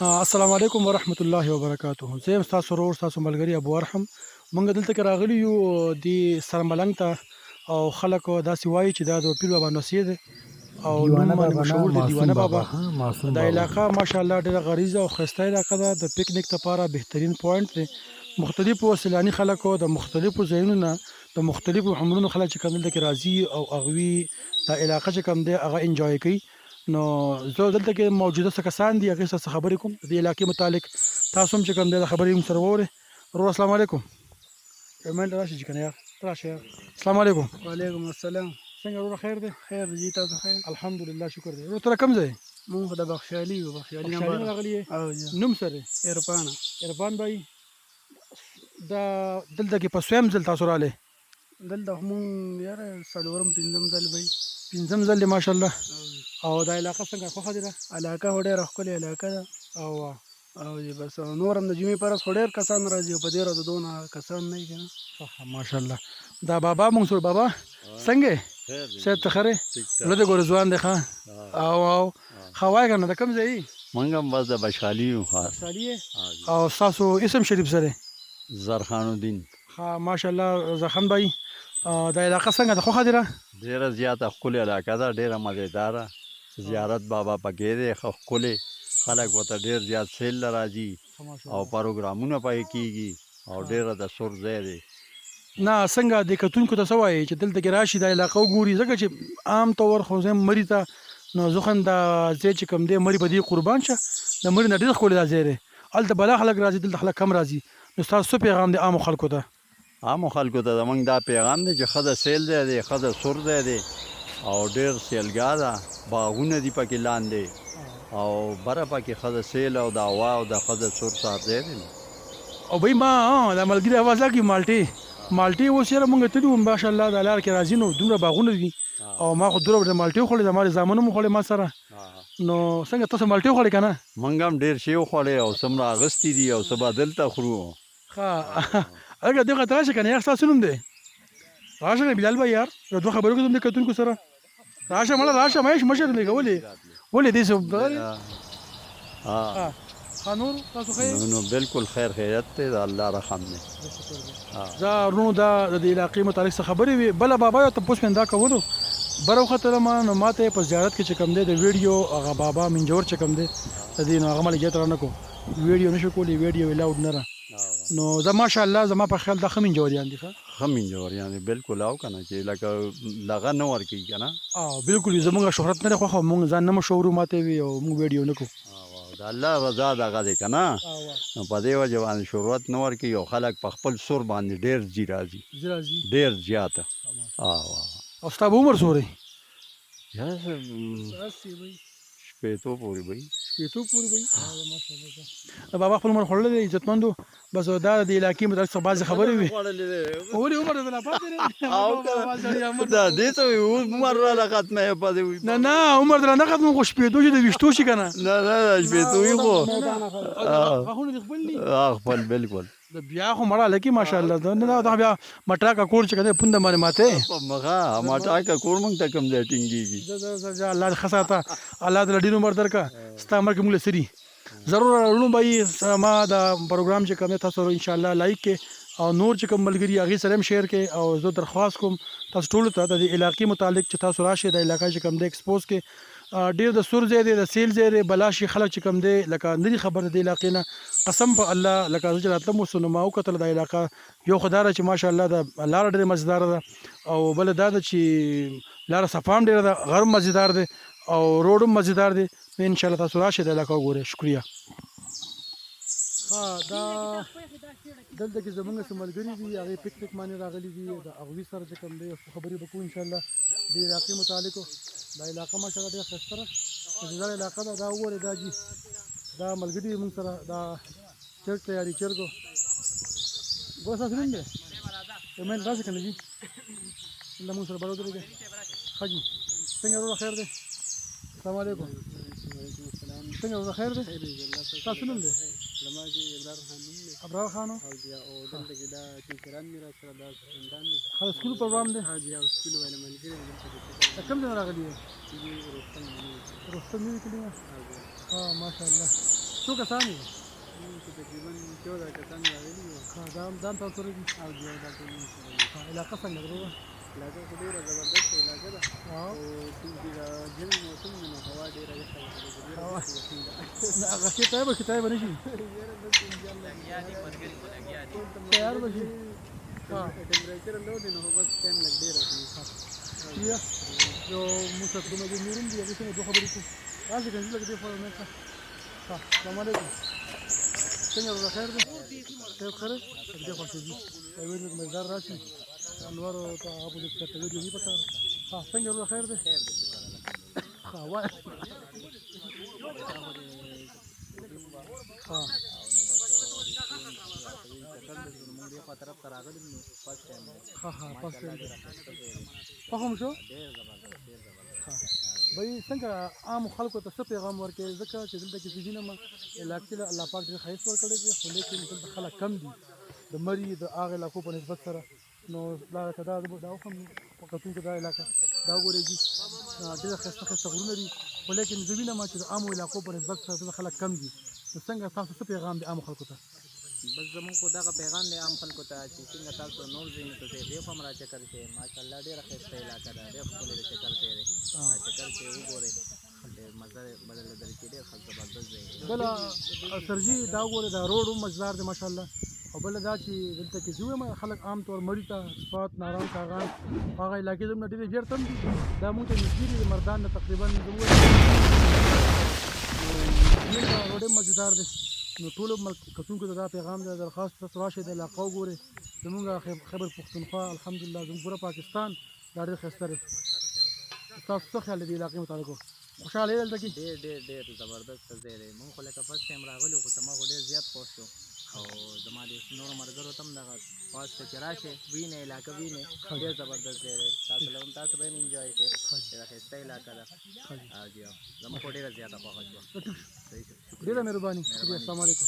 السلام علیکم ورحمت الله وبرکاته. زه یم ستاسو ورور ستاسو ملګري ابو ارحم. مونږ دلته کې راغلي یو د سرملنګ ته او خلک داسې وایي چې دا د پیر بابا نصیحت دی او نوم دیوانه باندې بابا نه مشهور دی معصوم دیوانه بابا بابا. ها معصوم دا بابا علاقه ماشاءالله ډېره غریزه او ښایسته علاقه ده. د پکنیک لپاره بهترین پوینټ دی. مختلفو سیلاني خلکو د مختلفو ځایونو نه د مختلفو عمرونو خلک چې کوم دلته کې راځي او هغوی دا علاقه چې کوم دی هغه انجوای کوي. نو زه دلته کې موجوده څه کسان دي هغوی سره څه خبرې کوم د دې علاقې متعلق. تاسو هم چې کوم دی د خبرې هم سره واورئ. ورور السلام علیکم. منډه راشي چې کنه یار راشه یار. السلام علیکم. وعلیکم السلام. څنګه ورور خیر دی؟ خیر جی تاسو خیر؟ الحمدلله شکر دی. ورور ته کوم ځای؟ مونږ د بخشالي یو بخشالي بخشالي نه نه راغلي یې؟ او جی نوم سره عرفانه. عرفان بھائی. دا دلته کې په سویم ځل تاسو راغلی؟ دلته مونږ یاره څلورم پنځم ځل به وي. پنځم ځل دی ماشاءالله. او دا علاقه څنګه خوښه دي ده؟ علاقه خو ډېره ښکلې علاقه ده او او جی بس نور هم د جمعې په ورځ خو ډېر کسان راځي او په دې ورځو دونه کسان نه وي که نه. ماشاءالله. دا بابا منصور بابا څنګه صحت ته خره؟ زړه دې ګوره ځوان دی ښه. او ښه وایه که نه د کوم ځای یې؟ موږ هم بس د بشالي یو خاص. خوشحالي یې؟ او ستاسو اسم شریف سره؟ زرخان الدین. ښه ماشاءالله زرخان بھائی. دا علاقه څنګه ده خوښه دي ده؟ ډېره زیاته ښکلې علاقه ده، ډېره مزېداره. زیارت بابا پکې دی ښه ښکلې. خلک ورته ډېر زیات سیل له راځي او پروګرامونه پکې کېږي او ډېره د سور ځای دی. نه څنګه د کتونکو ته څه وایي چې دلته کې راشي دا علاقه وګوري؟ ځکه چې عام طور خو زه مري ته نو زه خو دا ځای چې کوم دی مري په دې قربان شه د مري نه ډېر ښکلی دا ځای دی. هلته بلا خلک راځي دلته خلک کم راځي. نو ستاسو څه پیغام دی عامو خلکو ته؟ عامو خلکو ته زموږ دا پیغام دی چې ښه د سیل ځای دی، ښه د سور ځای دی او ډېر سیلګاه ده. باغونه دي پکې لاندې او بره پکې ښه د سیل او د هوا او د ښه د سور سات ځای دی. او بھائی ما دا ملګري اواز راکړي مالټې اوس یاره مونږ تللي وو ماشاءالله دا لار کې راځي نو دومره باغونه دي او ما خو دومره مالټې وخوړې زما زامنو هم خوړې ما سره. نو څنګه تاسو مالټې وخوړې که نه؟ موږ هم ډېر شی وخوړې او څومره اغوستي دي او څه به دلته خورو. ښه هلکه دې خواته راشه که نه یار ستاسو نوم دی؟ راشه که بلال بھائی یار یو دوه خبرې وکړو د کتونکو سره. راشه مړه راشه مهیش مشر دی که ولې دې څه ښه نور تاسو ښه یې؟ نو بالکل خیر خیریت دی د الله رحم دی. زه ورونو دا د دې علاقې متعلق څه خبرې وې. بله بابا یو تپوس مې دا کولو بره وختلم نو ما ته یې په زیارت کې چې کوم دی د ویډیو هغه بابا منجور چې کوم دی د دې نو هغه ملګري ته رانه کړو ویډیو نشو کولی ویډیو یې لاود نه ده. نو زه ماشاءالله زما په خیال دا ښه منجوریان دي ښه. ښه منجوریان دي بالکل. او که نه چې لکه دغه نه ورکوي که نه. بالکل زموږ شهرت نه دی خوښه موږ ځان نه مشهورو ما ته وي او موږ ویډیو نه کوو. د الله رضا دغه دی که نه نو په دې وجه باندې شهرت نه ورکوي او خلک په خپل سور باندې ډېر ځي راځي ډېر زیاته. او ستا به عمر څومره دی؟ شپېتو پورې به وي. شپېتو پورې به وي؟ ماشاءالله. بابا خپل عمر خوړلی دی عزتمندو. بس دا د علاقې متعلق څه بعضې خبرې وې. ولې عمر دې لا پاتې دی؟ دا دې ته وایي عمر راله ختمه پاتې وي. نه عمر دې نه ختم خو شپېتو چې د ویشتو شي که نه؟ نه شپېتو وي خو غاښونه دې خپل دي؟ خپل بالکل. د بیا خو مړه هلکې ماشاءالله دا بیا مټاکه کور چې که دی پونده باندې ماتې مغه مټاکه کور موږ ته کوم ځای ټینګېږي. الله دې ښه ساته الله دې له ډېر عمر درکړه ستا عمر کې موږ له سري ضرور راوړو به ما دا پروګرام چې کوم دی تاسو انشاءالله لایک کړئ او نور چې کوم ملګري هغې سره هم شیر کړئ او زه درخواست کوم تاسو ټولو ته د دې علاقې متعلق چې تاسو راشئ د علاقه چې کوم دی ایکسپوز کړئ. ډېر د سور ځای دی د سیل ځای دی بلا شي خلک چې کوم دی لکه نه دي خبر د دې علاقې نه قسم په الله لکه زه چې راتلم اوس نو ما وکتل دا علاقه یو خو دا ده چې ماشاءالله د لاره ډېره مزیداره ده او بله دا ده چې لاره صفا هم ډېره ده غر هم مزیدار دی او روډ هم مزیدار دی. نو انشاءالله تاسو راشئ د علاقه وګورئ. شکریه. دا دلته کې زموږ څه ملګري دي هغې پکنیک باندې راغلي دي د هغوی سره چې کوم دی خبرې به کوو انشاءالله د علاقې متعلقو. دا علاقه ماشاءالله ډېره ښایسته ده مزیداره علاقه ده. دا وګورئ دا جي دا ملګري دي موږ سره دا چرګ تیاري چرګو ګوره ستاسو نوم دی مین راشي که نه جي الله موږ سره بر ودرېږئ. ښه جي څنګه وروره خیر دی؟ السلام علیکم. څنګه وروره خیر دی؟ ستاسو نوم دی؟ زما چې ابرار خان نوم دی. ابرار خان او جی او دلته کې دا ټیچران مې را سره دا فرندان دي. ښه د سکول پروګرام دی؟ ها جی او سکول والا ملګري دلته کې د کوم ځای نه راغلي یې؟ رستم رستم نوي کلي نه؟ ماشاءالله. څو کسان یې تقریبا 14 کسان راغلي وو ځان تاسو سره دي او بیا دا ټول علاقه څنګه ده علاقه خو ډېره زبردست علاقه ده او چونکې د ژمي موسم دی نو هوا ډېره یخه ده هغه شی ته به نشي تیار به شي ټمپریچر لو دی نو بس ټایم لګ ډېره شي یا یو مستقیم د نورم دی هغه څنګه دوه خبرې کوي راځي کنځل کې په مې ښه السلام علیکم څنګه ورته خیر دی خیر خیر دې خوښ دي ایوې موږ مزار راشي انوار ته ابو دې ته ویډیو نه پکاره څنګه ورته خیر دی ها وای ها پاس په کوم شو بای څنګه عام خلکو ته څه پیغام ورکړي ځکه چې دلته کې سیجنه ما علاقې له الله پاک دې خیس ورکړي دي خو لیکن دلته خلک کم دي د مری د هغه علاقو په نسبت سره نو دا کدا دا هم وختونو کې دا علاقه دا ګورېږي ډېر خسته غرونه دي خو لیکن زمینه ما چې د عامو علاقو په نسبت سره خلک کم دي نو څنګه تاسو څه پیغام دی عام خلکو ته بس زموږ خو دغه پیغام دی عام خلکو ته چې څنګه تاسو نور ځایونو ته ځئ دې خوا هم راچکر شئ ماشاءالله ډېره ښایسته علاقه ده ډېر ښکلې د چکر ځای دی چکر شئ وګورئ ډېر مزه بدله درکړي ډېر زبردست ځای دی بله سرجي دا وګورئ دا روډ هم مزدار دی ماشاءالله او بله دا چې دلته کې چې وایم خلک عام طور مړي ته صفات نارام کاغان هغه علاقې زموږ نه ډېرې ډېر تم دي دا مونږ ته نږدې دي د مردان نه تقریبا زموږ روډ هم مزیدار دی نو ټولو کتونکو ته دا پیغام دی درخواست تاسو راشئ د علاقه وګورئ زموږ خیبر پښتونخوا الحمدلله زموږ پوره پاکستان دا ډېر ښایسته دی تاسو څه خیال دی د علاقې متعلق خوشحاله یې دلته کې ډېر زبردست ځای دی مونږ خو لکه فرست ټایم راغلي خو زما خو ډېر زیات خوښ شو او زما د نورو ملګرو ته هم دغه خواست چې راشئ وینئ علاقه وینئ ډېر زبردست ځای دی تاسو به یې انجوای کړئ ډېره ښایسته علاقه ده او جی زما خو ډېره زیاته خوښه شوه ډېره مهرباني السلام علیکم